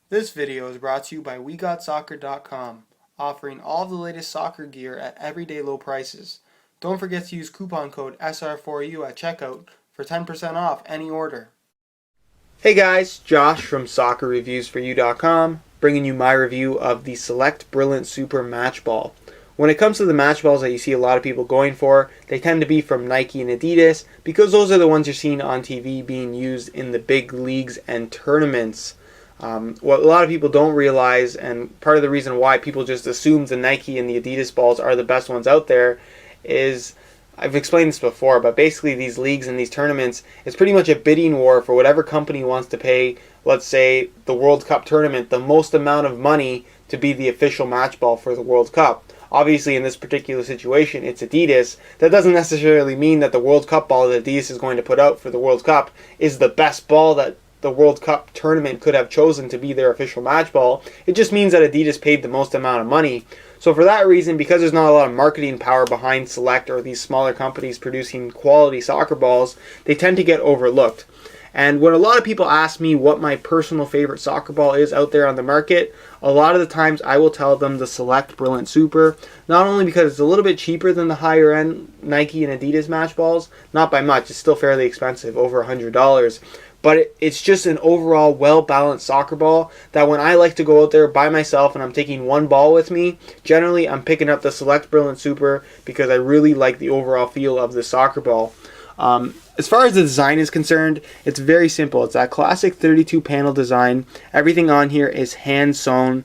This video is brought to you by WeGotSoccer.com, offering all the latest soccer gear at everyday low prices. Don't forget to use coupon code SR4U at checkout for 10% off any order. Hey guys, Josh from SoccerReviewsForYou.com, bringing you my review of the Select Brillant Super Match Ball. When it comes to the match balls that you see a lot of people going for, they tend to be from Nike and Adidas because those are the ones you're seeing on TV being used in the big leagues and tournaments. What a lot of people don't realize, and part of the reason why people just assume the Nike and the Adidas balls are the best ones out there, is I've explained this before, but basically these leagues and these tournaments, it's pretty much a bidding war for whatever company wants to pay, let's say, the World Cup tournament, the most amount of money to be the official match ball for the World Cup. Obviously, in this particular situation, it's Adidas. That doesn't necessarily mean that the World Cup ball that Adidas is going to put out for the World Cup is the best ball that the World Cup tournament could have chosen to be their official match ball. It just means that Adidas paid the most amount of money. So for that reason, because there's not a lot of marketing power behind Select or these smaller companies producing quality soccer balls, they tend to get overlooked. And when a lot of people ask me what my personal favorite soccer ball is out there on the market, a lot of the times I will tell them the Select Brillant Super, not only because it's a little bit cheaper than the higher end Nike and Adidas match balls, not by much, it's still fairly expensive, over $100, but it's just an overall well-balanced soccer ball that when I like to go out there by myself and I'm taking one ball with me, generally I'm picking up the Select Brillant Super because I really like the overall feel of the soccer ball. As far as the design is concerned, it's very simple. It's that classic 32 panel design. Everything on here is hand sewn,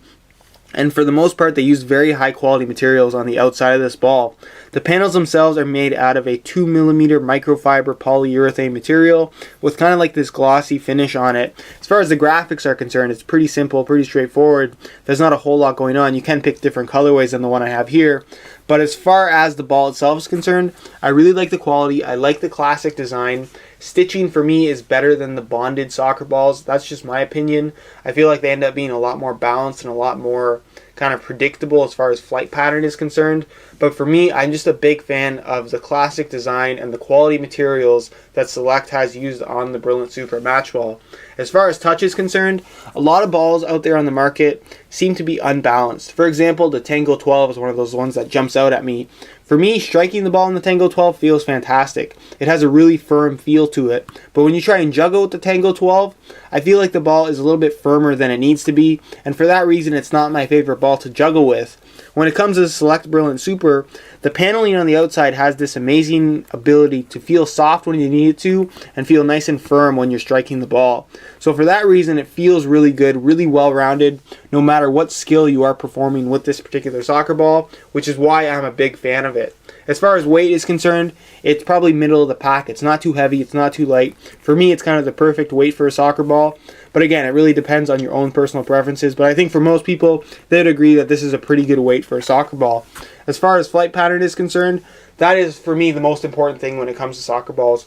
and for the most part they use very high quality materials on the outside of this ball. The panels themselves are made out of a 2mm microfiber polyurethane material with kind of like this glossy finish on it. As far as the graphics are concerned, it's pretty simple, pretty straightforward. There's not a whole lot going on. You can pick different colorways than the one I have here. But as far as the ball itself is concerned, I really like the quality. I like the classic design. Stitching for me is better than the bonded soccer balls. That's just my opinion. I feel like they end up being a lot more balanced and a lot more kind of predictable as far as flight pattern is concerned. But for me, I'm just a big fan of the classic design and the quality materials that Select has used on the Brillant Super Match Ball. As far as touch is concerned, a lot of balls out there on the market seem to be unbalanced. For example, the Tango 12 is one of those ones that jumps out at me. For me, striking the ball in the Tango 12 feels fantastic. It has a really firm feel to it. But when you try and juggle with the Tango 12, I feel like the ball is a little bit firmer than it needs to be, and for that reason it's not my favorite ball to juggle with. When it comes to the Select Brillant Super, the paneling on the outside has this amazing ability to feel soft when you need it to and feel nice and firm when you're striking the ball. So for that reason, it feels really good, really well-rounded, no matter what skill you are performing with this particular soccer ball, which is why I'm a big fan of it. As far as weight is concerned, it's probably middle of the pack. It's not too heavy, it's not too light. For me, it's kind of the perfect weight for a soccer ball. But again, it really depends on your own personal preferences. But I think for most people, they'd agree that this is a pretty good weight for a soccer ball. As far as flight pattern is concerned, that is for me the most important thing when it comes to soccer balls.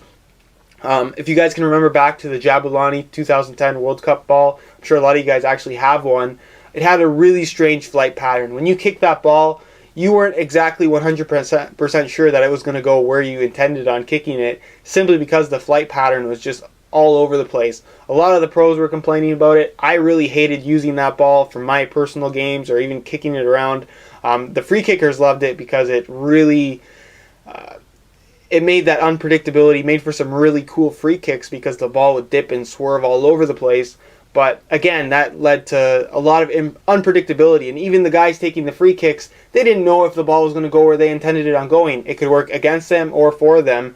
If you guys can remember back to the Jabulani 2010 World Cup ball, I'm sure a lot of you guys actually have one. It had a really strange flight pattern. When you kicked that ball, you weren't exactly 100% sure that it was going to go where you intended on kicking it, simply because the flight pattern was just all over the place. A lot of the pros were complaining about it. I really hated using that ball for my personal games or even kicking it around. The free kickers loved it because it really it made that unpredictability, made for some really cool free kicks because the ball would dip and swerve all over the place. But again, that led to a lot of unpredictability, and even the guys taking the free kicks, they didn't know if the ball was going to go where they intended it on going. It could work against them or for them.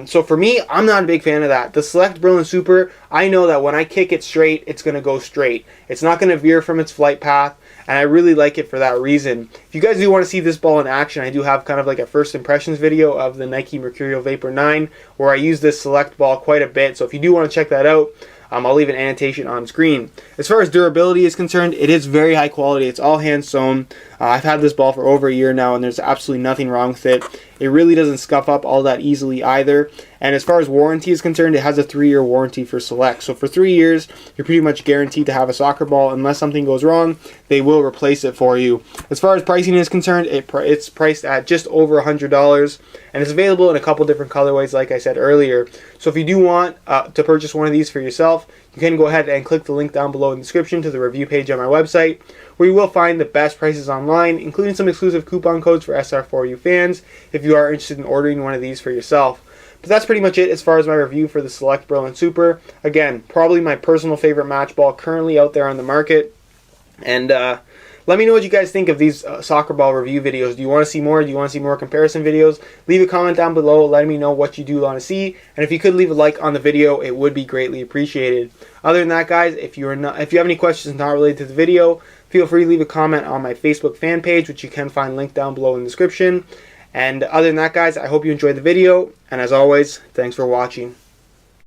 So for me, I'm not a big fan of that. The Select Brillant Super, I know that when I kick it straight, it's going to go straight. It's not going to veer from its flight path, and I really like it for that reason. If you guys do want to see this ball in action, I do have kind of like a first impressions video of the Nike Mercurial Vapor 9, where I use this Select ball quite a bit. So if you do want to check that out, I'll leave an annotation on screen. As far as durability is concerned, it is very high quality. It's all hand sewn. I've had this ball for over a year now, and there's absolutely nothing wrong with it. It really doesn't scuff up all that easily either. And as far as warranty is concerned, it has a 3-year warranty for Select. So for 3 years, you're pretty much guaranteed to have a soccer ball. Unless something goes wrong, they will replace it for you. As far as pricing is concerned, it's priced at just over $100, and it's available in a couple different colorways, like I said earlier. So if you do want to purchase one of these for yourself, you can go ahead and click the link down below in the description to the review page on my website, where you will find the best prices online, including some exclusive coupon codes for SR4U fans if you are interested in ordering one of these for yourself. But that's pretty much it as far as my review for the Select Brillant Super. Again, probably my personal favorite match ball currently out there on the market. And let me know what you guys think of these soccer ball review videos. Do you want to see more? Do you want to see more comparison videos? Leave a comment down below letting me know what you do want to see. And if you could leave a like on the video, it would be greatly appreciated. Other than that, guys, if you have any questions not related to the video, feel free to leave a comment on my Facebook fan page, which you can find linked down below in the description. And other than that, guys, I hope you enjoyed the video. And as always, thanks for watching.